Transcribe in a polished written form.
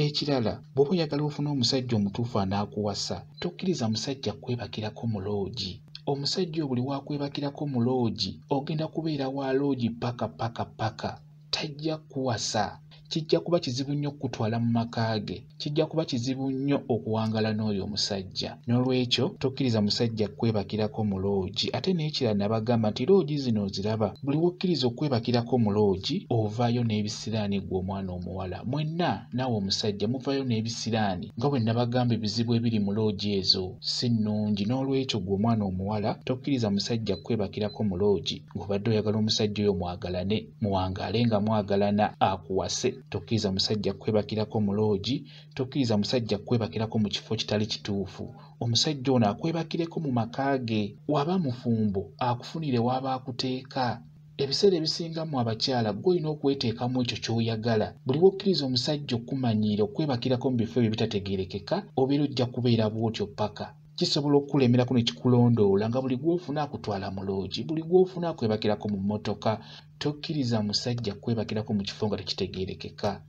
Ekirala bw'oba oyagala ofuna omusajja omutuufu anaakuwasa tokkiriza musajja kwebakirako mu loogi. Omusajja buli waakwebakirako mu loogi ogenda kubeera wa loogi paka. Tajja kuwasa. Kijja kuba kizibu nnyo okutwala mu maka ge. Kijja kuba kizibu nnyo okuwangala n'oyo omusajja. N'olwekyo tokkiriza musajja kwebakirako mu loogi. Ate n'ekirala nabagamba nti loogi zino oziraba. Buli wokkiriza okwebakirako mu loogi ovaayo n'ebisiraani ggwe omwana omuwala. Mwenna naawe omusajja muvaayo n'ebisiraani. Nga bwe nabagamba ebizibu ebiri mu loogi ezo si nnungi. N'olwekyo ggwe omwana omuwala tokkiriza musajja kwebakirako mu loogi. Ng'obadde oyagala omusajja oyo mwagalane, muwangaale nga mwagalana akuwase. Tokkiriza musajja kwebakirako mu loogi, tokkiriza musajja kwebakirako mu kifo kitali kituufu. Omusajja ono akwebakireko mu maka ge, waba mufumbo akufunire waba akuteeka. Ebiseera ebisinga mu abakyala ggwe olina okweteekamu ekyo ky'oyagala. Buli wokkiriza omusajja okumanyiira okwebakirako mu bifo ebyo bitategeerekeka obeera ojja kubeera bw'otyo paka. Kisobola okulemerako ne kikulondoola nga buli gw'ofuna akutwala mu loogi, buli gw'ofuna akwebakirako mu mmotoka. Tokkiriza musajja kwebakirako mu kifo nga tekitegeerekeka.